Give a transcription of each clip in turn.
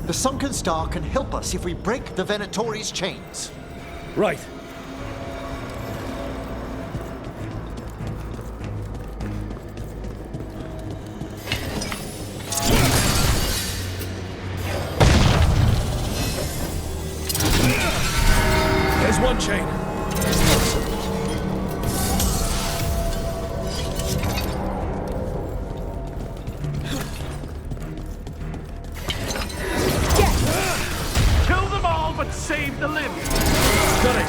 The sunken star can help us if we break the Venatori's chains. Right. There's one chain. Kill them all, but save the limb. Got it.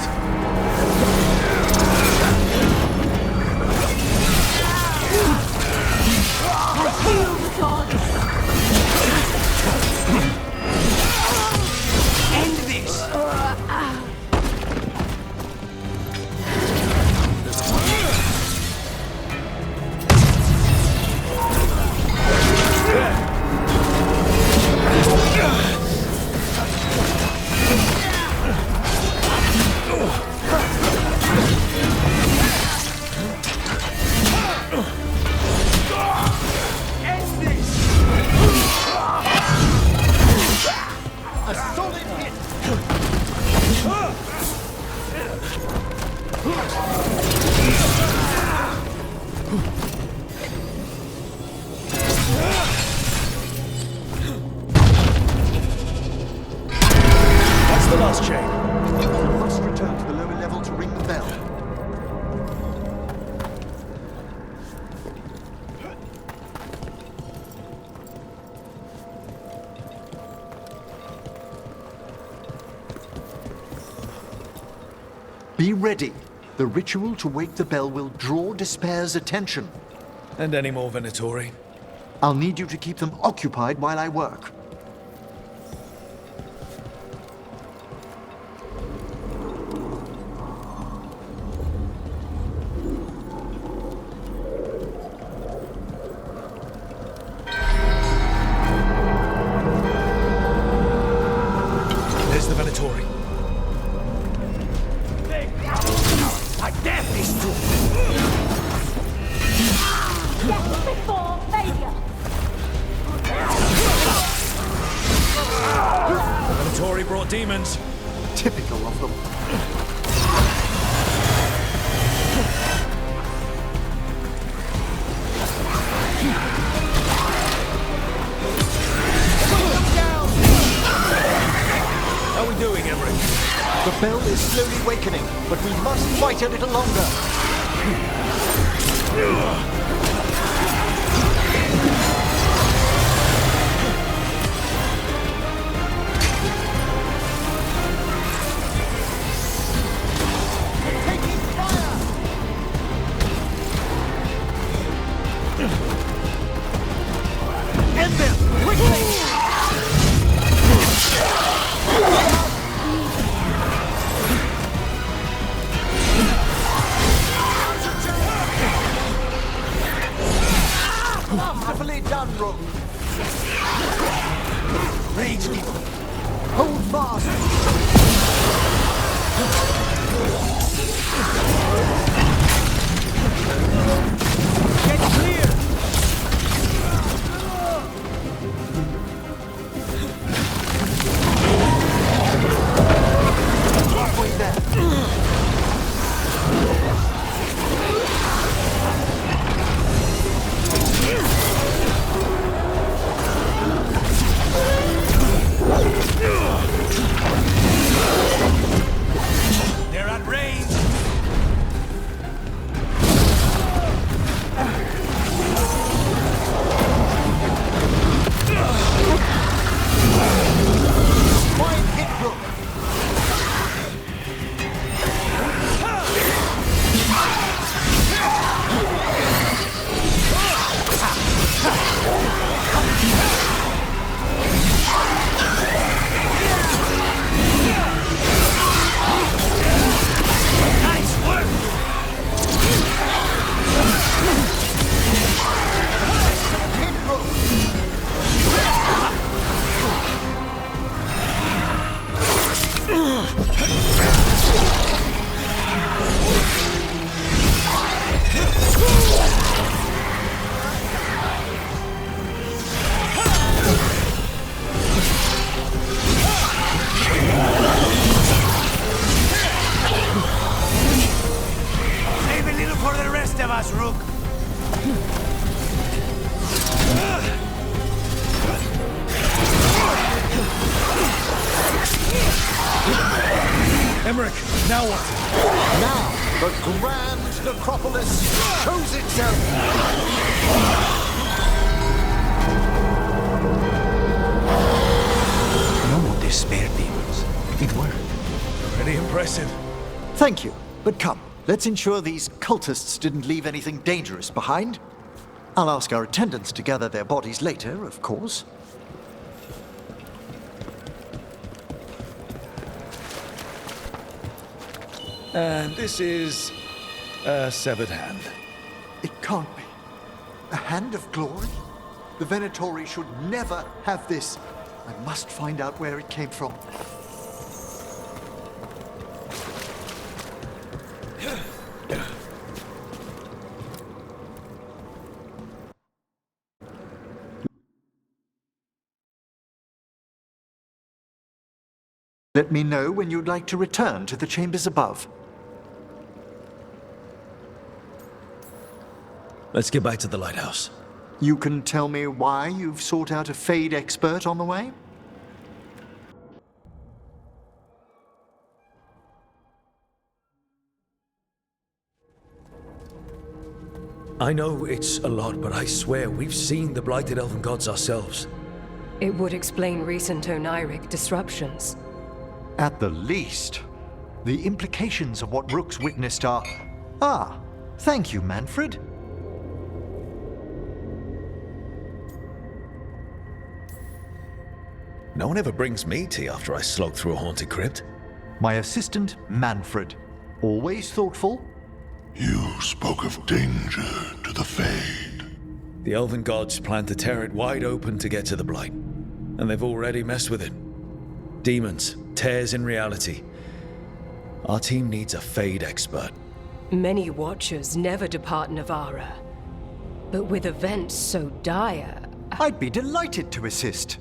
Heal the gods! End this. A solid hit! That's the last chain. We must return to the lower level to ring the bell. Be ready. The ritual to wake the bell will draw Despair's attention. And any more Venatori? I'll need you to keep them occupied while I work. There's the Venatori. I dare this too. Death before failure! Venatori brought demons. Typical of them. How are we doing, Emmerich? The bell is slowly wakening, but we must fight a little longer. Taking fire! End them, quickly! Masterfully done, Rook. Rage Demon. Hold fast. Get clear. Halfway there. They're at range. Emmerich, now what? Now, the grand necropolis shows itself! No more despair demons. It worked. Pretty impressive. Thank you, but come, let's ensure these cultists didn't leave anything dangerous behind. I'll ask our attendants to gather their bodies later, of course. And this is a severed hand. It can't be. A hand of glory? The Venatori should never have this. I must find out where it came from. Let me know when you'd like to return to the chambers above. Let's get back to the lighthouse. You can tell me why you've sought out a Fade expert on the way? I know it's a lot, but I swear we've seen the blighted elven gods ourselves. It would explain recent Oniric disruptions. At the least. The implications of what Rook's witnessed are... Ah, thank you, Manfred. No one ever brings me tea after I slog through a haunted crypt. My assistant, Manfred. Always thoughtful. You spoke of danger to the Fade. The elven gods plan to tear it wide open to get to the blight, and they've already messed with it. Demons, tears in reality. Our team needs a Fade expert. Many Watchers never depart Navara. But with events so dire... I'd be delighted to assist.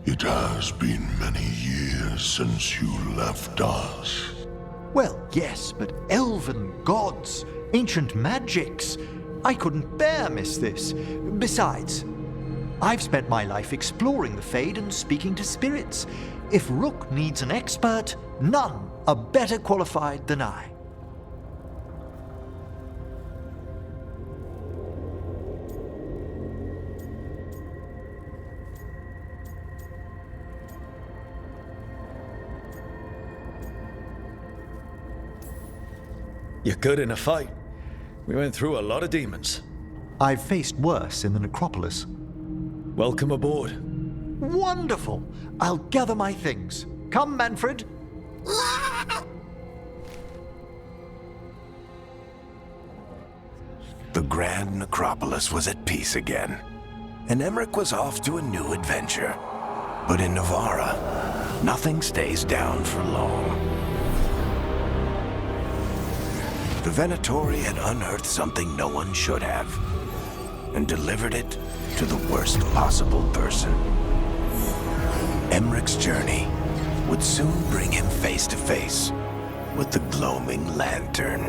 It has been many years since you left us. Well, yes, but elven gods, ancient magics. I couldn't bear miss this. Besides, I've spent my life exploring the Fade and speaking to spirits. If Rook needs an expert, none are better qualified than I. You're good in a fight. We went through a lot of demons. I've faced worse in the necropolis. Welcome aboard. Wonderful! I'll gather my things. Come, Manfred. The Grand Necropolis was at peace again, and Emmerich was off to a new adventure. But in Navara, nothing stays down for long. The Venatori had unearthed something no one should have, and delivered it to the worst possible person. Emmerich's journey would soon bring him face to face with the gloaming lantern.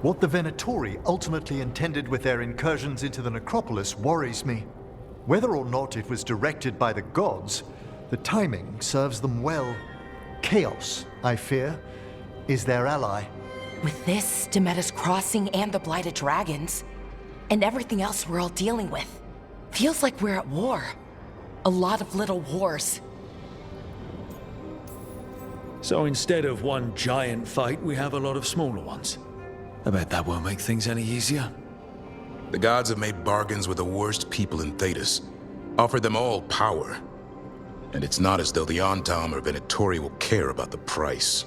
What the Venatori ultimately intended with their incursions into the necropolis worries me. Whether or not it was directed by the gods, the timing serves them well. Chaos, I fear, is their ally. With this, Demeter's Crossing and the Blighted Dragons, and everything else we're all dealing with, feels like we're at war. A lot of little wars. So instead of one giant fight, we have a lot of smaller ones. I bet that won't make things any easier. The gods have made bargains with the worst people in Thedas, offered them all power. And it's not as though the Ontom or Venatori will care about the price.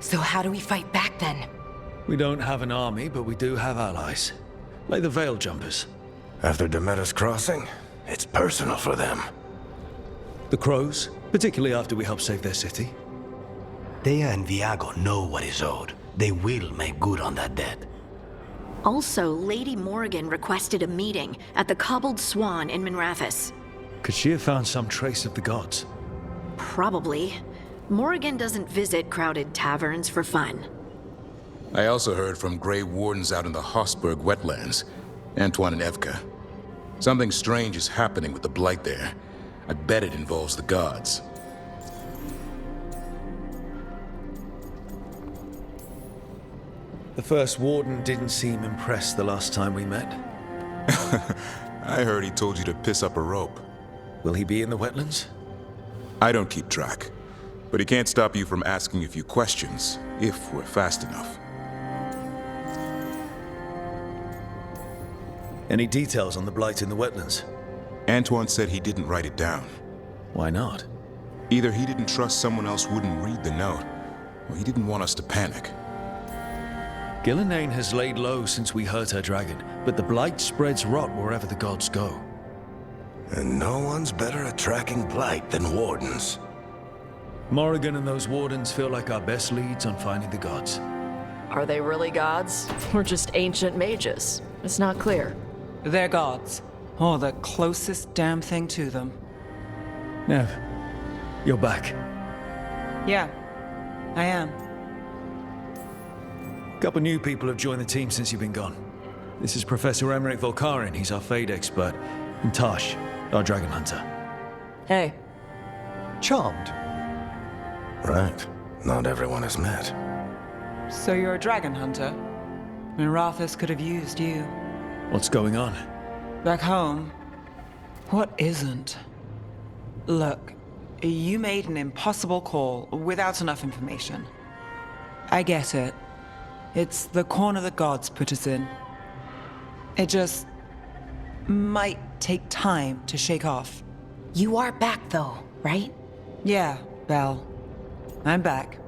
So how do we fight back then? We don't have an army, but we do have allies. Like the Veil Jumpers. After Demeter's Crossing, it's personal for them. The Crows, particularly after we helped save their city. Thea and Viago know what is owed. They will make good on that debt. Also, Lady Morrigan requested a meeting at the Cobbled Swan in Minrathous. Could she have found some trace of the gods? Probably. Morrigan doesn't visit crowded taverns for fun. I also heard from Grey Wardens out in the Hossberg wetlands, Antoine and Evka. Something strange is happening with the Blight there. I bet it involves the gods. The first warden didn't seem impressed the last time we met. I heard he told you to piss up a rope. Will he be in the wetlands? I don't keep track, but he can't stop you from asking a few questions, if we're fast enough. Any details on the Blight in the wetlands? Antoine said he didn't write it down. Why not? Either he didn't trust someone else wouldn't read the note, or he didn't want us to panic. Gillenane has laid low since we hurt her dragon, but the Blight spreads rot wherever the gods go. And no one's better at tracking Blight than Wardens. Morrigan and those Wardens feel like our best leads on finding the gods. Are they really gods? Or just ancient mages? It's not clear. They're gods. Or the closest damn thing to them. Nev, you're back. Yeah, I am. Couple new people have joined the team since you've been gone. This is Professor Emmerich Volkarin, he's our Fade expert, and Tosh, our Dragon Hunter. Hey. Charmed. Right. Not everyone is met. So you're a dragon hunter? Minrathous could have used you. What's going on? Back home, what isn't? Look, you made an impossible call without enough information. I get it. It's the corner the gods put us in. It just might take time to shake off. You are back though, right? Yeah, Belle. I'm back.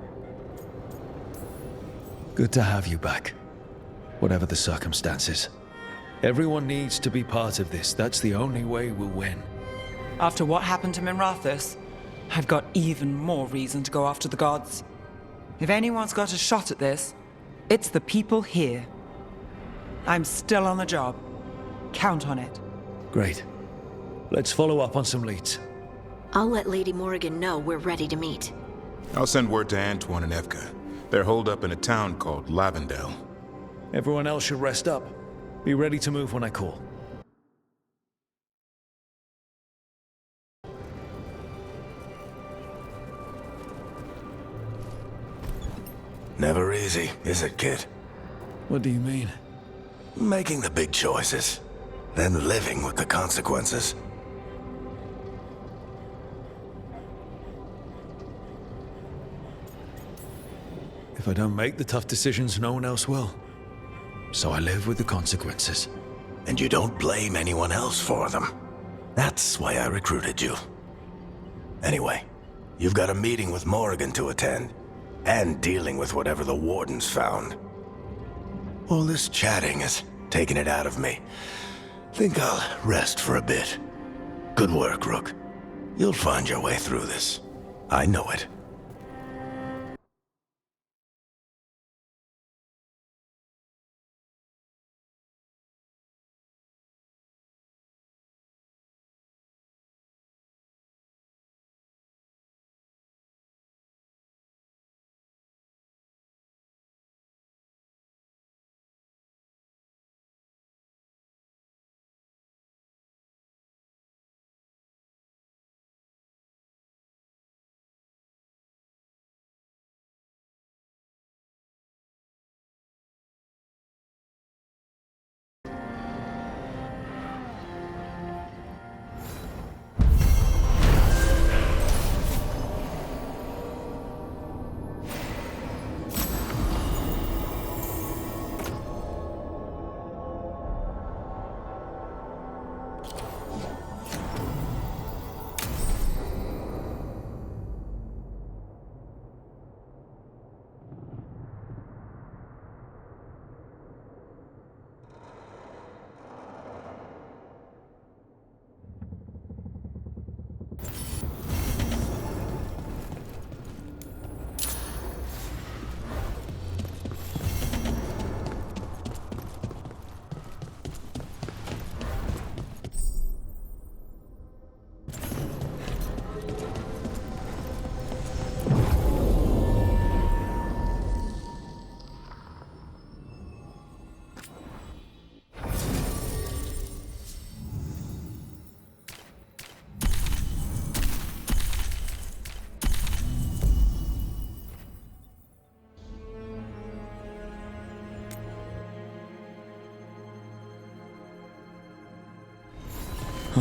Good to have you back, whatever the circumstances. Everyone needs to be part of this. That's the only way we'll win. After what happened to Minrathous, I've got even more reason to go after the gods. If anyone's got a shot at this, it's the people here. I'm still on the job. Count on it. Great. Let's follow up on some leads. I'll let Lady Morrigan know we're ready to meet. I'll send word to Antoine and Evka. They're holed up in a town called Lavendale. Everyone else should rest up. Be ready to move when I call. Never easy, is it, kid? What do you mean? Making the big choices, then living with the consequences. If I don't make the tough decisions, no one else will. So I live with the consequences. And you don't blame anyone else for them. That's why I recruited you. Anyway, you've got a meeting with Morrigan to attend, and dealing with whatever the Wardens found. All this chatting is taking it out of me. Think I'll rest for a bit. Good work, Rook. You'll find your way through this. I know it.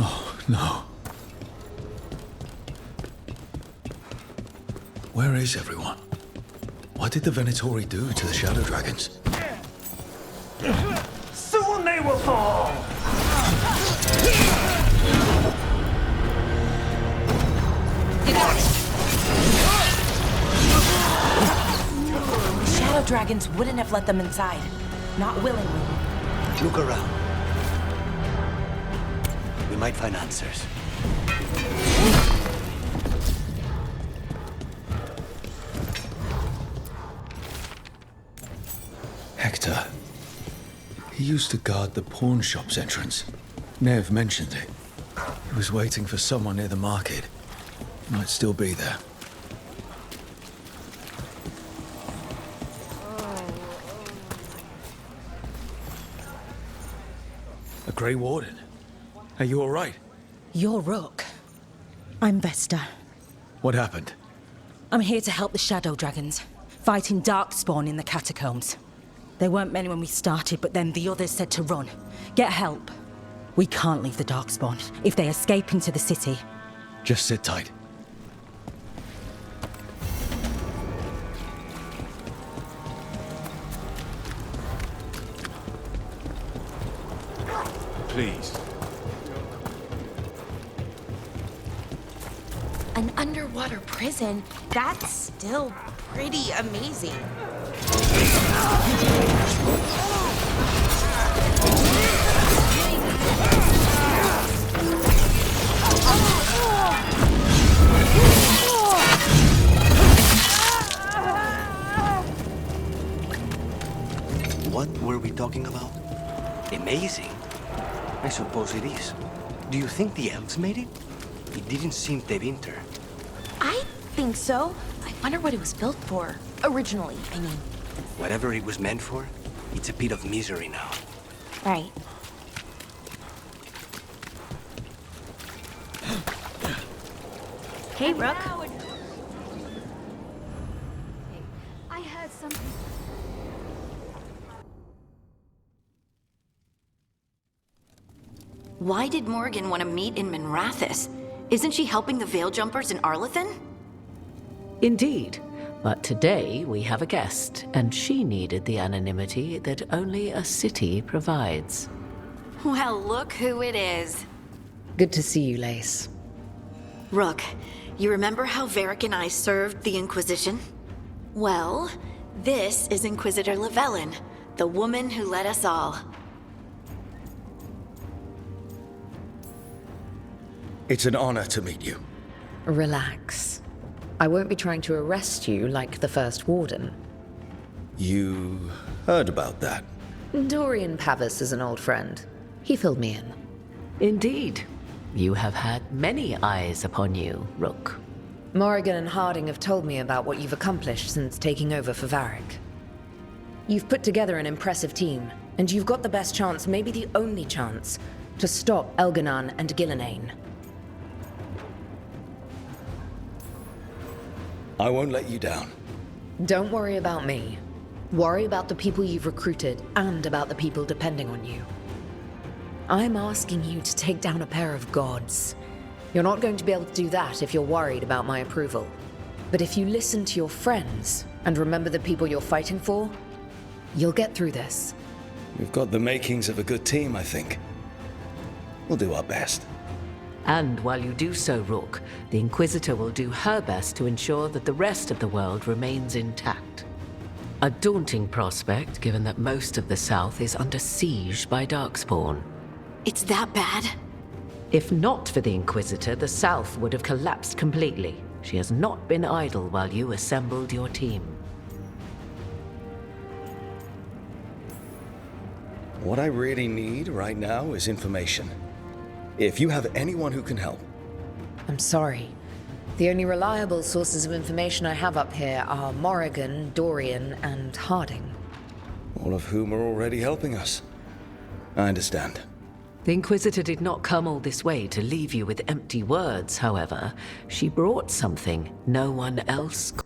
Oh, no. Where is everyone? What did the Venatori do to the Shadow Dragons? Soon they will fall! The Shadow Dragons wouldn't have let them inside. Not willingly. Look around. We might find answers. Hector. He used to guard the pawn shop's entrance. Nev mentioned it. He was waiting for someone near the market. He might still be there. A Grey Warden. Are you all right? You're Rook. I'm Vesta. What happened? I'm here to help the Shadow Dragons, fighting Darkspawn in the catacombs. There weren't many when we started, but then the others said to run. Get help. We can't leave the Darkspawn if they escape into the city. Just sit tight. Please. An underwater prison? That's still pretty amazing. What were we talking about? Amazing? I suppose it is. Do you think the elves made it? It didn't seem Tevinter. I think so. I wonder what it was built for. Originally, I mean. Whatever it was meant for, it's a pit of misery now. Right. Hey, Rook. I heard something. Why did Morrigan want to meet in Minrathous? Isn't she helping the Veil Jumpers in Arlathan? Indeed. But today we have a guest, and she needed the anonymity that only a city provides. Well, look who it is. Good to see you, Lace. Rook, you remember how Varric and I served the Inquisition? Well, this is Inquisitor Llewellyn, the woman who led us all. It's an honor to meet you. Relax. I won't be trying to arrest you like the First Warden. You heard about that? Dorian Pavis is an old friend. He filled me in. Indeed. You have had many eyes upon you, Rook. Morrigan and Harding have told me about what you've accomplished since taking over for Varric. You've put together an impressive team, and you've got the best chance, maybe the only chance, to stop Elganan and Gillenane. I won't let you down. Don't worry about me. Worry about the people you've recruited and about the people depending on you. I'm asking you to take down a pair of gods. You're not going to be able to do that if you're worried about my approval. But if you listen to your friends and remember the people you're fighting for, you'll get through this. We've got the makings of a good team, I think. We'll do our best. And while you do so, Rook, the Inquisitor will do her best to ensure that the rest of the world remains intact. A daunting prospect, given that most of the South is under siege by Darkspawn. It's that bad? If not for the Inquisitor, the South would have collapsed completely. She has not been idle while you assembled your team. What I really need right now is information. If you have anyone who can help. I'm sorry. The only reliable sources of information I have up here are Morrigan, Dorian, and Harding. All of whom are already helping us. I understand. The Inquisitor did not come all this way to leave you with empty words, however. She brought something no one else could.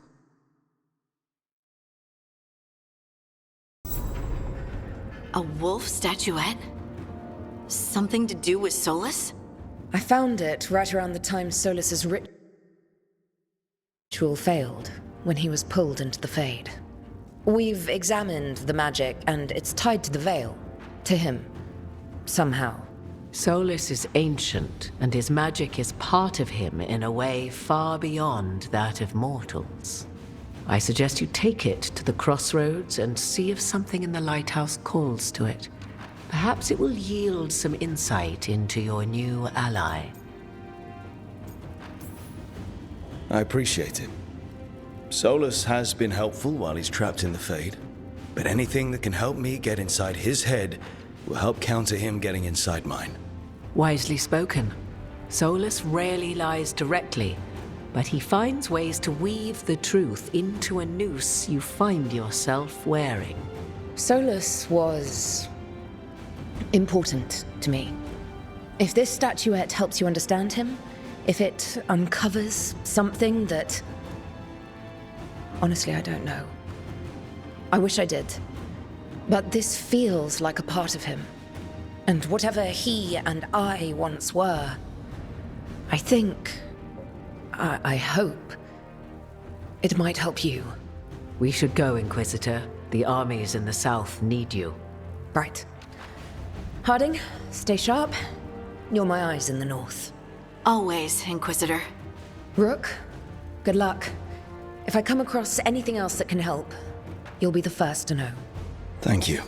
A wolf statuette? Something to do with Solus? I found it right around the time Solus's ritual failed, when he was pulled into the Fade. We've examined the magic, and it's tied to the Veil. To him. Somehow. Solus is ancient, and his magic is part of him in a way far beyond that of mortals. I suggest you take it to the crossroads and see if something in the lighthouse calls to it. Perhaps it will yield some insight into your new ally. I appreciate it. Solus has been helpful while he's trapped in the Fade, but anything that can help me get inside his head will help counter him getting inside mine. Wisely spoken. Solus rarely lies directly, but he finds ways to weave the truth into a noose you find yourself wearing. Solus was important to me. If this statuette helps you understand him, if it uncovers something that... Honestly, I don't know. I wish I did. But this feels like a part of him. And whatever he and I once were, I think, I hope, it might help you. We should go, Inquisitor. The armies in the south need you. Right. Harding, stay sharp. You're my eyes in the north. Always, Inquisitor. Rook, good luck. If I come across anything else that can help, you'll be the first to know. Thank you.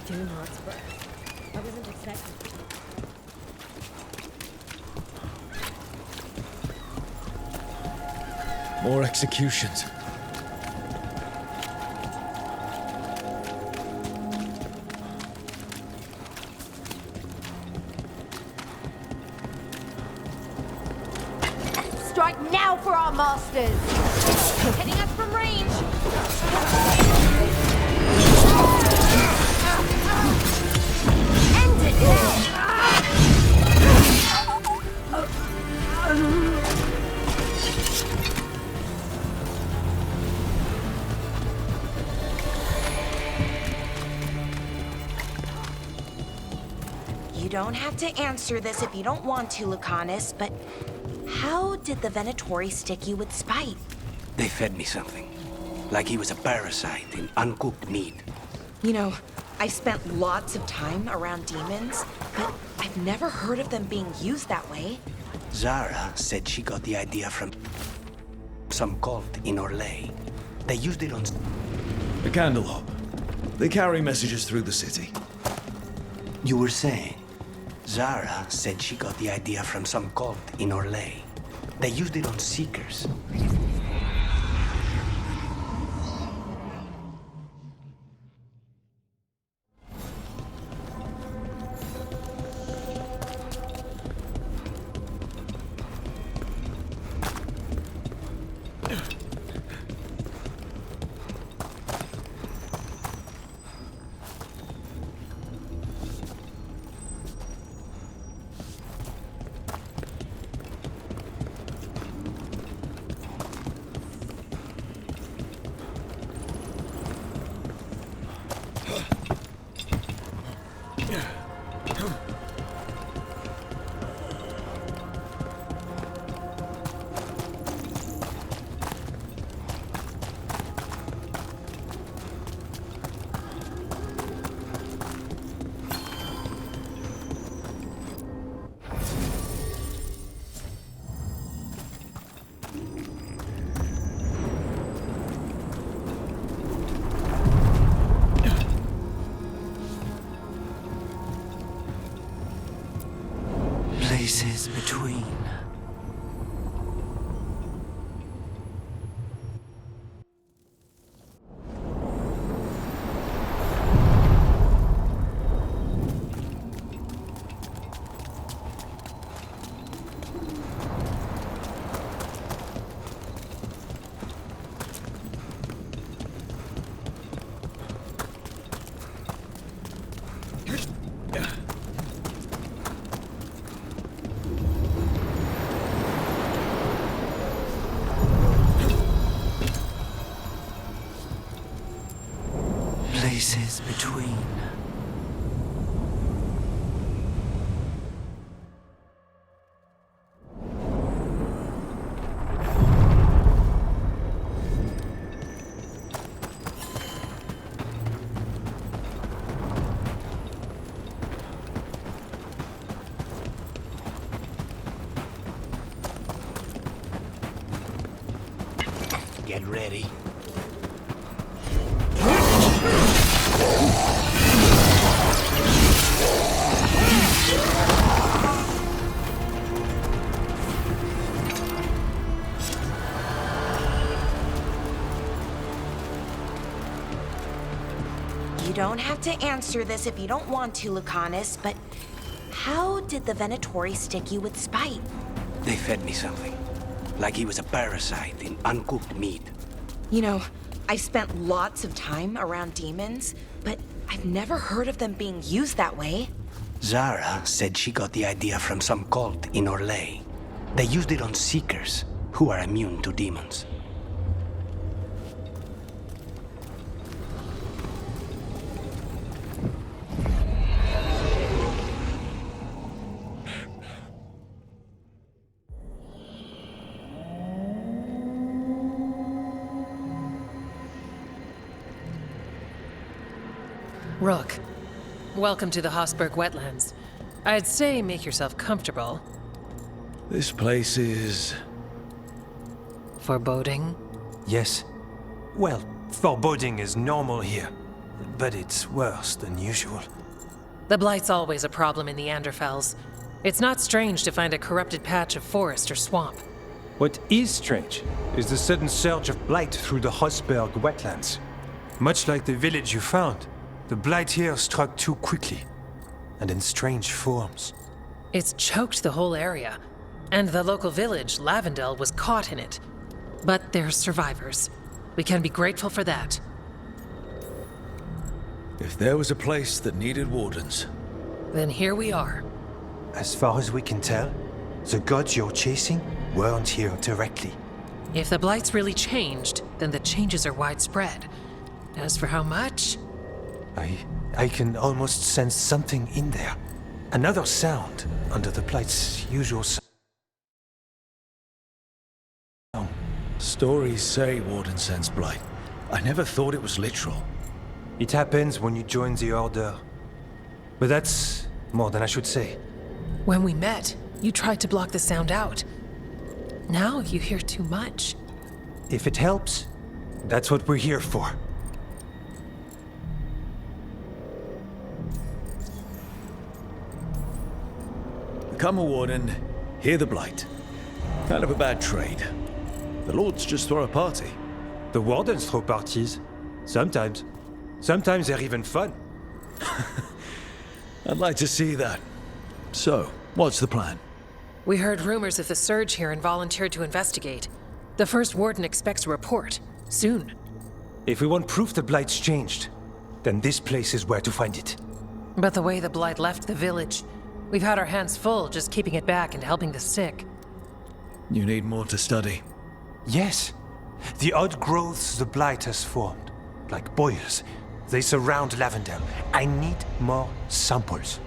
Do not spread. I wasn't expecting. More executions. Strike now for our masters! Hitting us from range! End it now! You don't have to answer this if you don't want to, Lucanus, but how did the Venatori stick you with spite? They fed me something. Like he was a parasite in uncooked meat. You know, I've spent lots of time around demons, but I've never heard of them being used that way. Zara said she got the idea from some cult in Orlais. They used it on... The Candlehop. They carry messages through the city. You were saying? Zara said she got the idea from some cult in Orlais. They used it on Seekers. Places between. Get ready. You don't have to answer this if you don't want to, Lucanus, but how did the Venatori stick you with spite? They fed me something. Like he was a parasite in uncooked meat. You know, I've spent lots of time around demons, but I've never heard of them being used that way. Zara said she got the idea from some cult in Orlais. They used it on Seekers, who are immune to demons. Rook, welcome to the Hosberg wetlands. I'd say make yourself comfortable. This place is... foreboding? Yes. Well, foreboding is normal here, but it's worse than usual. The Blight's always a problem in the Anderfels. It's not strange to find a corrupted patch of forest or swamp. What is strange is the sudden surge of blight through the Hosberg wetlands. Much like the village you found, the blight here struck too quickly, and in strange forms. It's choked the whole area, and the local village, Lavendel, was caught in it. But they're survivors. We can be grateful for that. If there was a place that needed wardens... Then here we are. As far as we can tell, the gods you're chasing weren't here directly. If the Blight's really changed, then the changes are widespread. As for how much... I can almost sense something in there. Another sound under the Blight's usual sound. Stories say Warden sense blight. I never thought it was literal. It happens when you join the Order. But that's more than I should say. When we met, you tried to block the sound out. Now you hear too much. If it helps, that's what we're here for. Become a warden, hear the blight. Kind of a bad trade. The lords just throw a party. The wardens throw parties. Sometimes. Sometimes they're even fun. I'd like to see that. So, what's the plan? We heard rumors of the surge here and volunteered to investigate. The first warden expects a report. Soon. If we want proof the Blight's changed, then this place is where to find it. But the way the Blight left the village, we've had our hands full just keeping it back and helping the sick. You need more to study. Yes. The odd growths the Blight has formed, like boils, they surround Lavendel. I need more samples.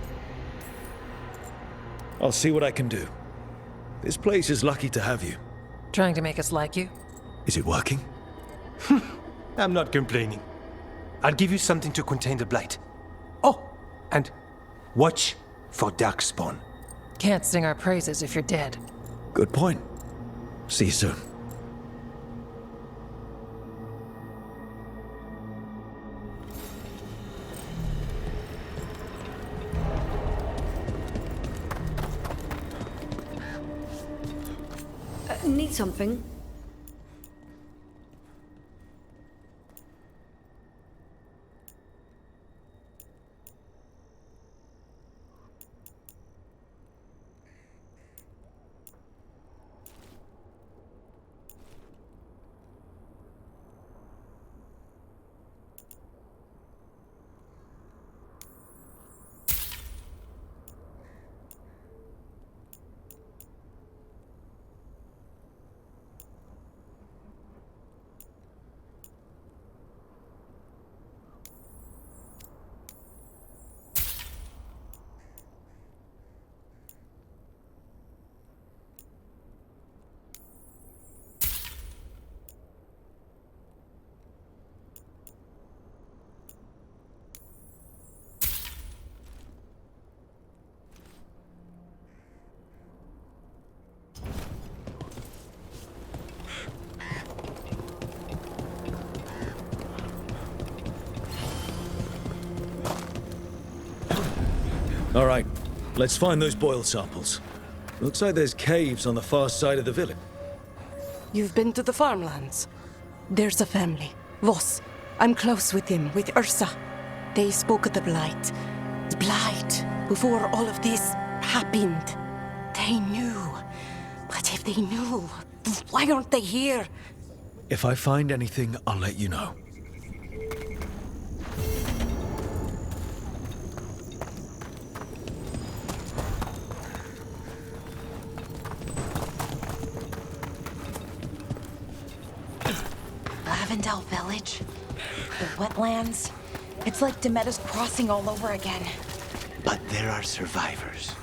I'll see what I can do. This place is lucky to have you. Trying to make us like you? Is it working? I'm not complaining. I'll give you something to contain the Blight. Oh, and watch for Darkspawn. Can't sing our praises if you're dead. Good point. See you soon. Need something? All right, let's find those boil samples. Looks like there's caves on the far side of the village. You've been to the farmlands? There's a family. Voss. I'm close with them, with Ursa. They spoke of the Blight. The Blight. Before all of this happened. They knew. But if they knew, why aren't they here? If I find anything, I'll let you know. Lavendel Village. The wetlands. It's like Demeter's Crossing all over again. But there are survivors.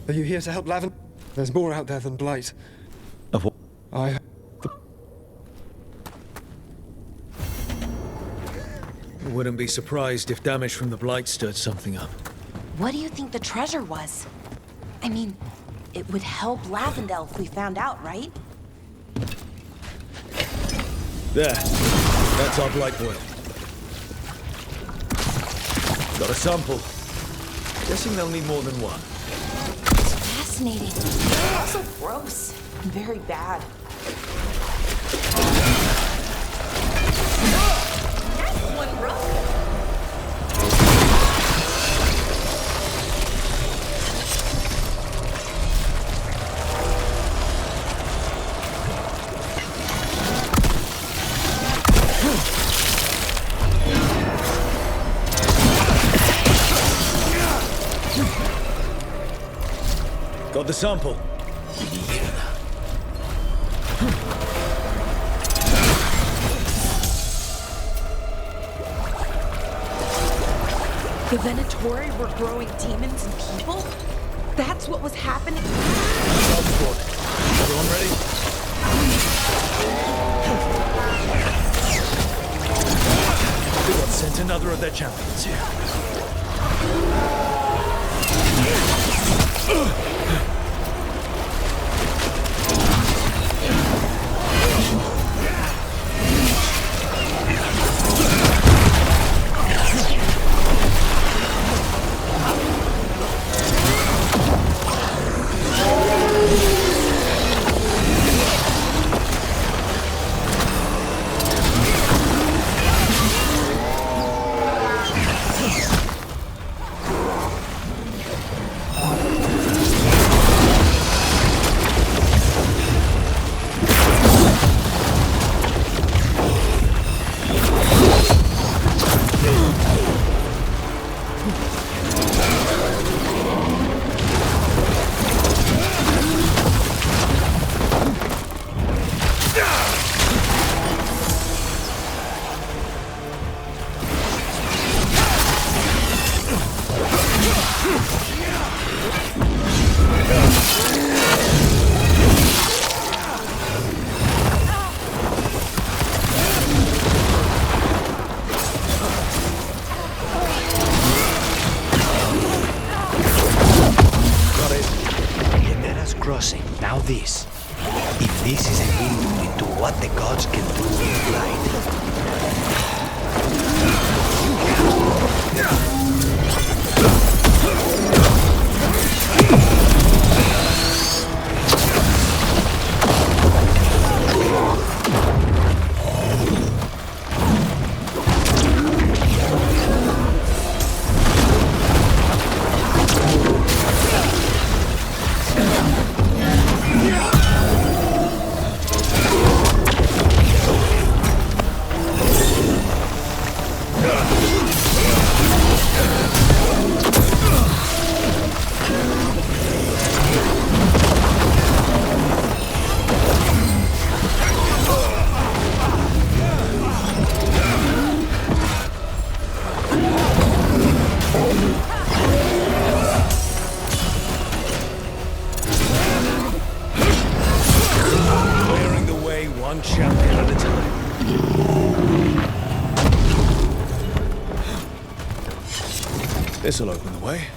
Are you here to help Lavin? There's more out there than Blight. Of what? Wouldn't be surprised if damage from the Blight stirred something up. What do you think the treasure was? I mean, it would help Lavendel if we found out, right? There. That's our Blight boil. Got a sample. Guessing they'll need more than one. It's fascinating. But also gross. And very bad. Nice one, Rook. Got the sample. The Venatori were growing demons and people? That's what was happening? Everyone ready? We got sent another of their champions here. This'll open the way.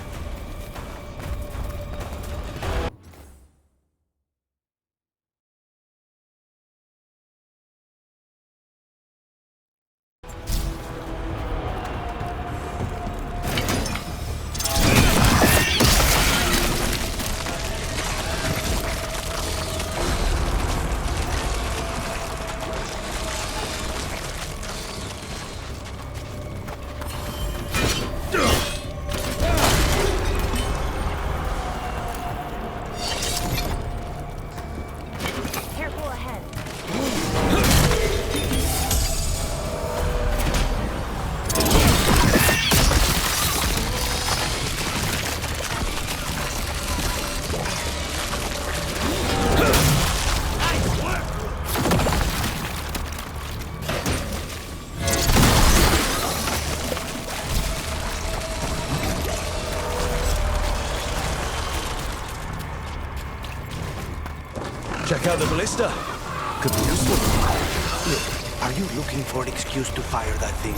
Careful ahead. Check out the ballista. Could be useful. Look, are you looking for an excuse to fire that thing?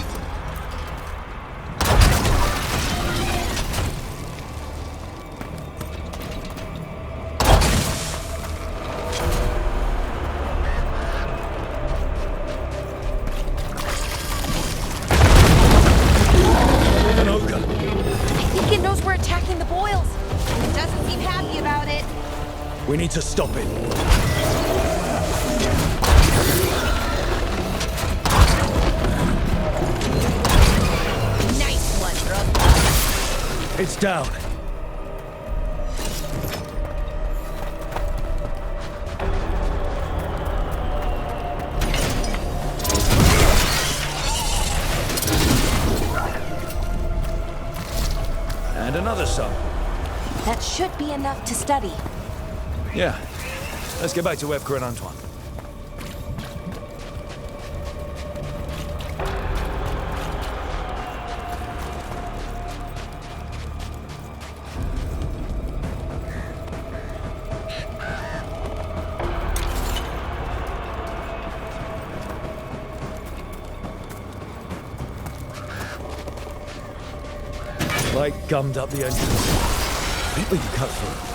I think it knows we're attacking the boils. It doesn't seem happy about it. We need to stop it. Nice one, bro. It's down. And another sub. That should be enough to study. Yeah. Let's get back to Veilguard and Antoine. Light gummed up the entrance. I think we can cut through.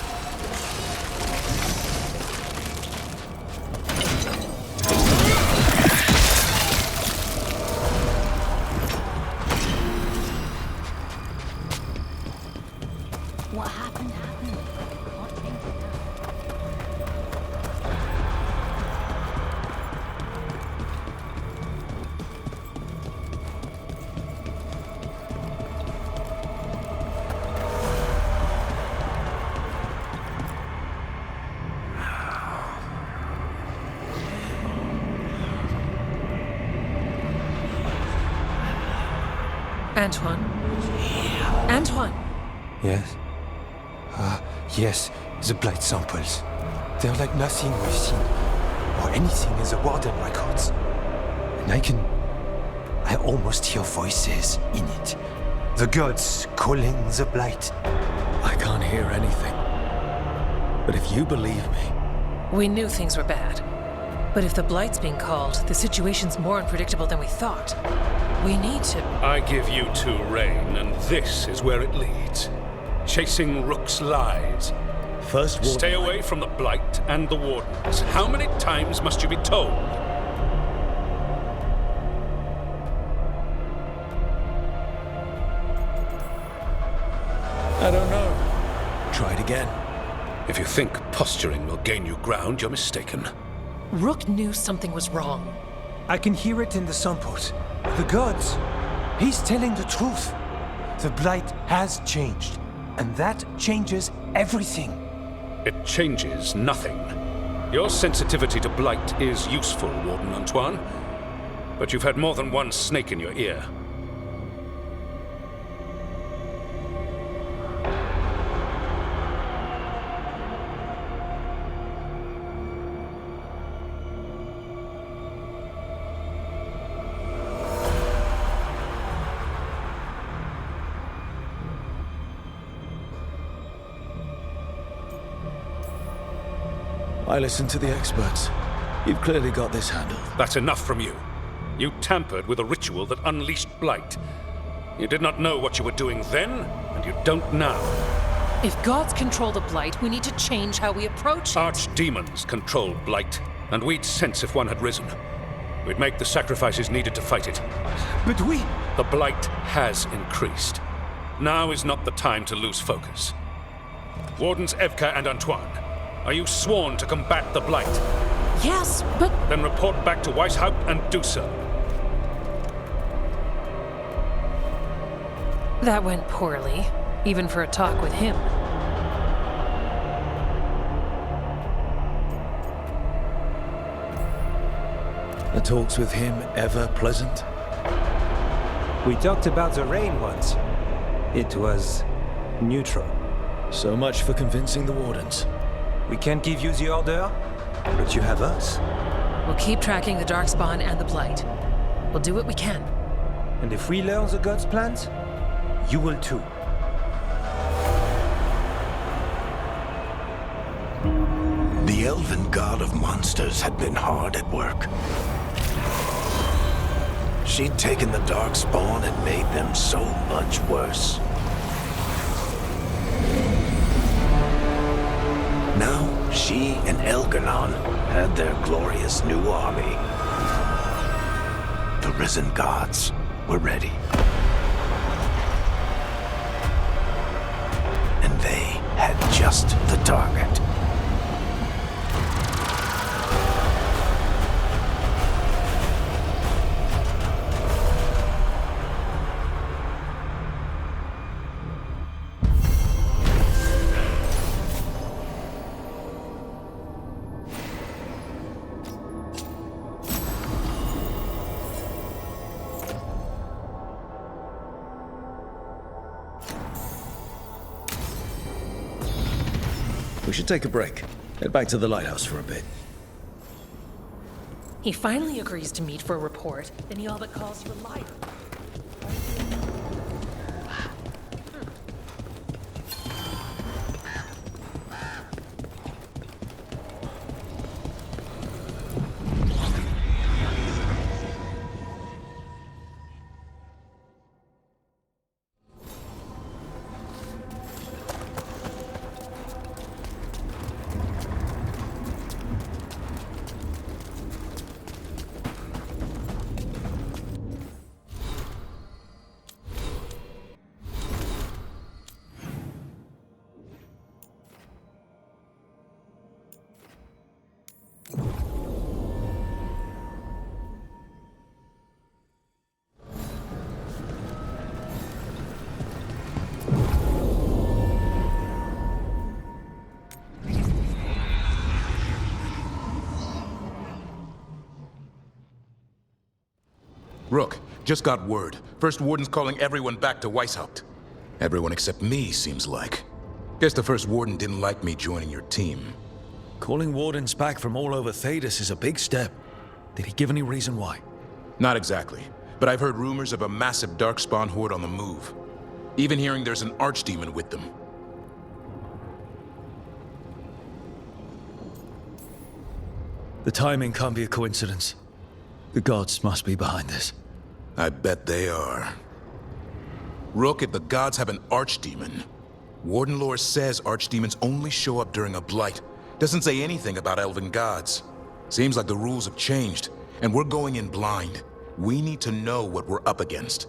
What happened happened. Can't change it now. Antoine? Antoine! Yes? Yes, the blight samples. They're like nothing we've seen, or anything in the Warden records. And I almost hear voices in it. The gods calling the blight. I can't hear anything. But if you believe me... We knew things were bad. But if the Blight's being called, the situation's more unpredictable than we thought. We need to... I give you two reign, and this is where it leads. Chasing Rook's lies. First Warden... Stay away from the Blight and the Wardens. How many times must you be told? I don't know. Try it again. If you think posturing will gain you ground, you're mistaken. Rook knew something was wrong. I can hear it in the samples. The gods. He's telling the truth. The blight has changed. And that changes everything. It changes nothing. Your sensitivity to blight is useful, Warden Antoine. But you've had more than one snake in your ear. I listened to the experts. You've clearly got this handled. That's enough from you. You tampered with a ritual that unleashed blight. You did not know what you were doing then, and you don't now. If gods control the Blight, we need to change how we approach it. Archdemons control Blight, and we'd sense if one had risen. We'd make the sacrifices needed to fight it. But we... The Blight has increased. Now is not the time to lose focus. Wardens Evka and Antoine, are you sworn to combat the Blight? Yes, but... Then report back to Weishaupt and do so. That went poorly, even for a talk with him. The talks with him ever pleasant? We talked about the rain once. It was neutral. So much for convincing the Wardens. We can't give you the order, but you have us. We'll keep tracking the Darkspawn and the Blight. We'll do what we can. And if we learn the gods' plans, you will too. The elven god of monsters had been hard at work. She'd taken the Darkspawn and made them so much worse. Now, she and Elgar'nan had their glorious new army. The risen gods were ready. And they had just the target. We should take a break. Head back to the lighthouse for a bit. He finally agrees to meet for a report, then he all but calls you a liar. Rook, just got word. First Warden's calling everyone back to Weishaupt. Everyone except me, seems like. Guess the First Warden didn't like me joining your team. Calling Wardens back from all over Thedas is a big step. Did he give any reason why? Not exactly, but I've heard rumors of a massive Darkspawn horde on the move. Even hearing there's an Archdemon with them. The timing can't be a coincidence. The gods must be behind this. I bet they are. Rook, if the gods have an Archdemon, Warden lore says Archdemons only show up during a blight. Doesn't say anything about elven gods. Seems like the rules have changed, and we're going in blind. We need to know what we're up against.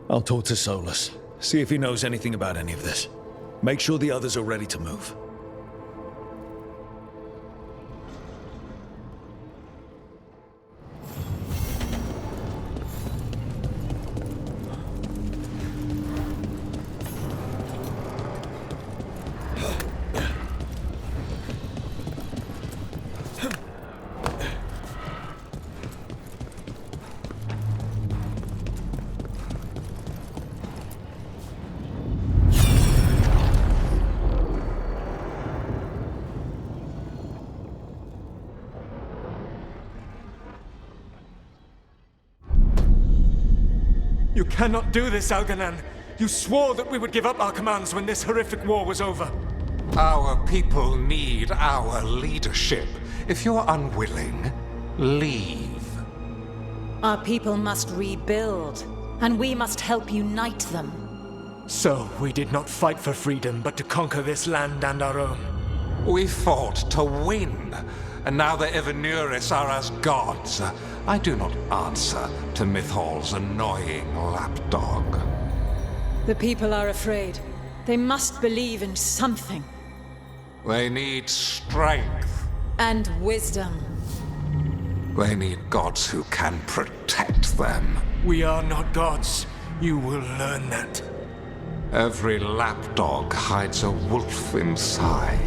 I'll talk to Solus, see if he knows anything about any of this. Make sure the others are ready to move. You cannot do this, Elgar'nan. You swore that we would give up our commands when this horrific war was over. Our people need our leadership. If you're unwilling, leave. Our people must rebuild. and we must help unite them. So, we did not fight for freedom, but to conquer this land and our own. We fought to win, and now the Evenuris are as gods. I do not answer to Mythal's annoying lapdog. The people are afraid. They must believe in something. They need strength. And wisdom. They need gods who can protect them. We are not gods. You will learn that. Every lapdog hides a wolf inside.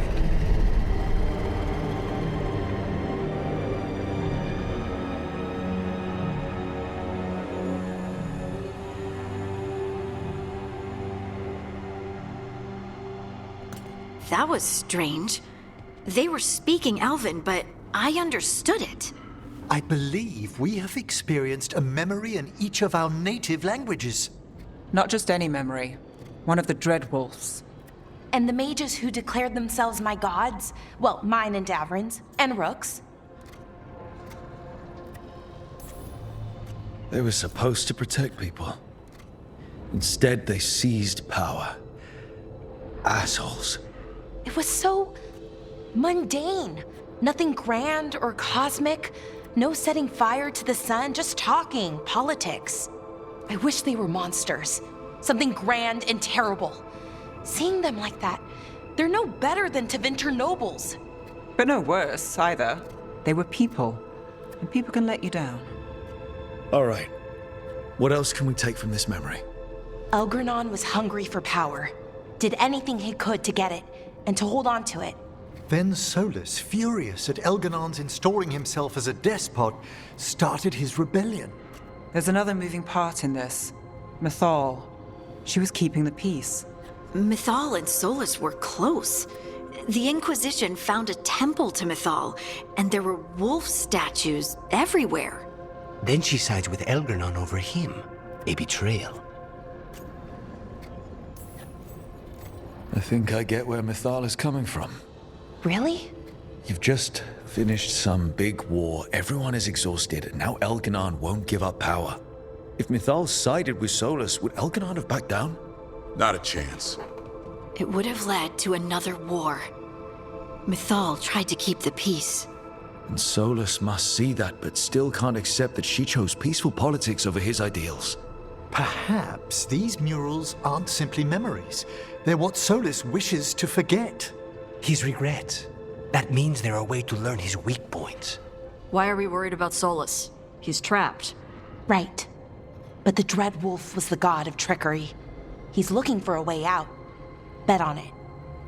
That was strange. They were speaking Elven, but I understood it. I believe we have experienced a memory in each of our native languages. Not just any memory. One of the Dreadwolves. And the mages who declared themselves my gods? Well, mine and Davrin's, and Rook's. They were supposed to protect people. Instead, they seized power. Assholes. It was so mundane. Nothing grand or cosmic. No setting fire to the sun, just talking, politics. I wish they were monsters. Something grand and terrible. Seeing them like that, they're no better than Tevinter nobles. But no worse, either. They were people. And people can let you down. All right. What else can we take from this memory? Elgranon was hungry for power. Did anything he could to get it, and to hold on to it. Then Solus, furious at Elganon's installing himself as a despot, started his rebellion. There's another moving part in this. Mythal. She was keeping the peace. Mythal and Solus were close. The Inquisition found a temple to Mythal, and there were wolf statues everywhere. Then she sides with Elgranon over him. A betrayal. I think I get where Mythal is coming from. Really? You've just finished some big war, everyone is exhausted, and now Elganon won't give up power. If Mythal sided with Solus, would Elganon have backed down? Not a chance. It would have led to another war. Mythal tried to keep the peace. And Solus must see that, but still can't accept that she chose peaceful politics over his ideals. Perhaps these murals aren't simply memories. They're what Solus wishes to forget. His regrets. That means they're a way to learn his weak points. Why are we worried about Solus? He's trapped. Right. But the Dreadwolf was the god of trickery. He's looking for a way out. Bet on it.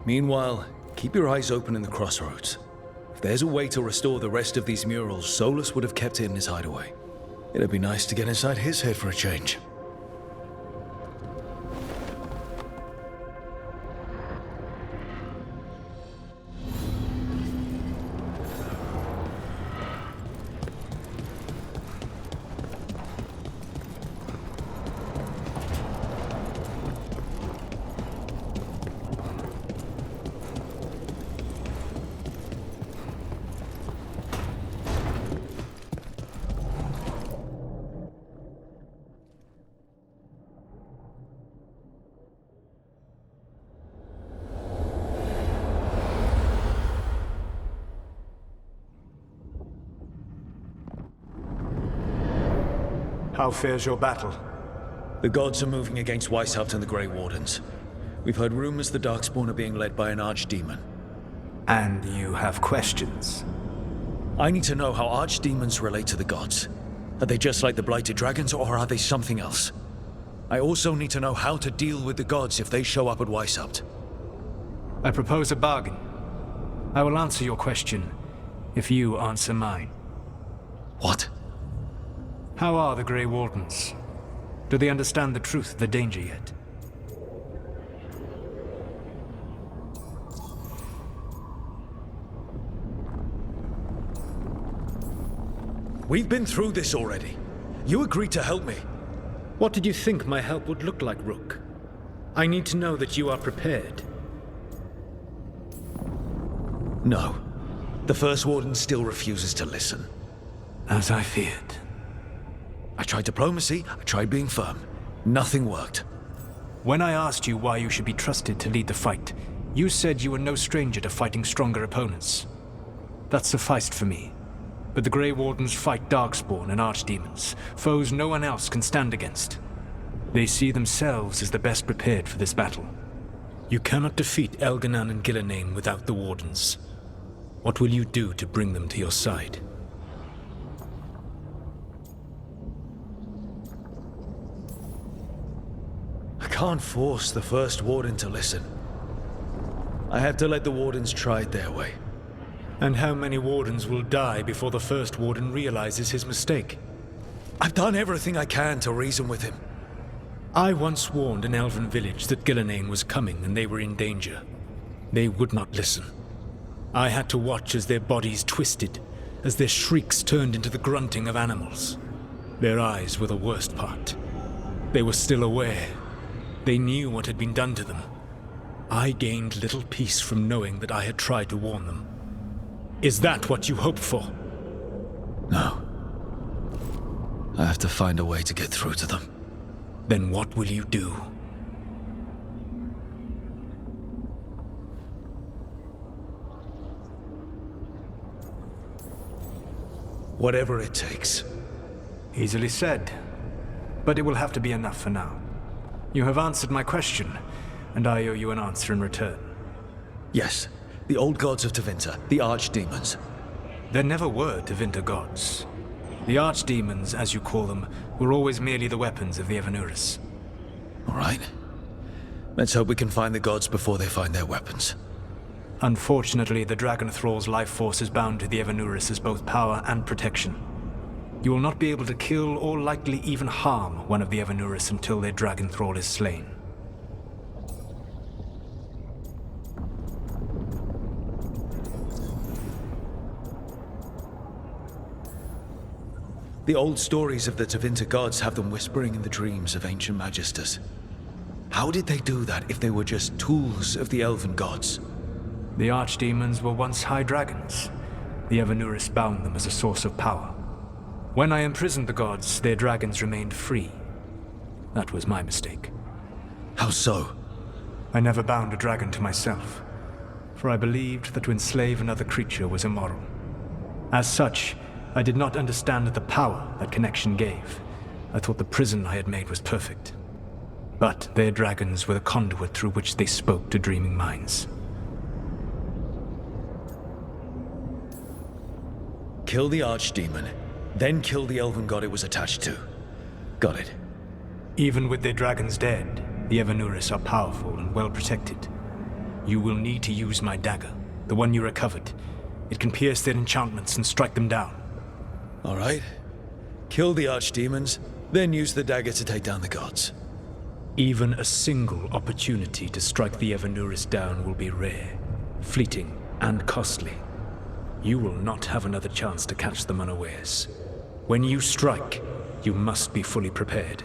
Meanwhile, keep your eyes open in the crossroads. If there's a way to restore the rest of these murals, Solus would have kept it in his hideaway. It'd be nice to get inside his head for a change. How fares your battle? The gods are moving against Weishaupt and the Grey Wardens. We've heard rumors the Darkspawn are being led by an archdemon. And you have questions? I need to know how archdemons relate to the gods. Are they just like the Blighted Dragons, or are they something else? I also need to know how to deal with the gods if they show up at Weishaupt. I propose a bargain. I will answer your question if you answer mine. What? How are the Grey Wardens? Do they understand the truth of the danger yet? We've been through this already. You agreed to help me. What did you think my help would look like, Rook? I need to know that you are prepared. No. The First Warden still refuses to listen. As I feared. I tried diplomacy, I tried being firm. Nothing worked. When I asked you why you should be trusted to lead the fight, you said you were no stranger to fighting stronger opponents. That sufficed for me. But the Grey Wardens fight Darkspawn and Archdemons, foes no one else can stand against. They see themselves as the best prepared for this battle. You cannot defeat Elganan and Gillenane without the Wardens. What will you do to bring them to your side? I can't force the first Warden to listen. I have to let the Wardens try it their way. And how many Wardens will die before the first Warden realizes his mistake? I've done everything I can to reason with him. I once warned an elven village that Gillenane was coming and they were in danger. They would not listen. I had to watch as their bodies twisted, as their shrieks turned into the grunting of animals. Their eyes were the worst part. They were still aware. They knew what had been done to them. I gained little peace from knowing that I had tried to warn them. Is that what you hoped for? No. I have to find a way to get through to them. Then what will you do? Whatever it takes. Easily said. But it will have to be enough for now. You have answered my question, and I owe you an answer in return. Yes. The old gods of Tevinter, the Archdemons. There never were Tevinter gods. The Archdemons, as you call them, were always merely the weapons of the Evanuris. All right. Let's hope we can find the gods before they find their weapons. Unfortunately, the Dragon Thrall's life force is bound to the Evanuris as both power and protection. You will not be able to kill or likely even harm one of the Evanuris until their Dragon Thrall is slain. The old stories of the Tevinter gods have them whispering in the dreams of ancient magisters. How did they do that if they were just tools of the elven gods? The Archdemons were once high dragons. The Evanuris bound them as a source of power. When I imprisoned the gods, their dragons remained free. That was my mistake. How so? I never bound a dragon to myself, for I believed that to enslave another creature was immoral. As such, I did not understand the power that connection gave. I thought the prison I had made was perfect. But their dragons were the conduit through which they spoke to dreaming minds. Kill the Archdemon, then kill the elven god it was attached to. Got it. Even with their dragons dead, the Evanuris are powerful and well protected. You will need to use my dagger, the one you recovered. It can pierce their enchantments and strike them down. All right. Kill the Archdemons, then use the dagger to take down the gods. Even a single opportunity to strike the Evanuris down will be rare, fleeting, and costly. You will not have another chance to catch them unawares. When you strike, you must be fully prepared.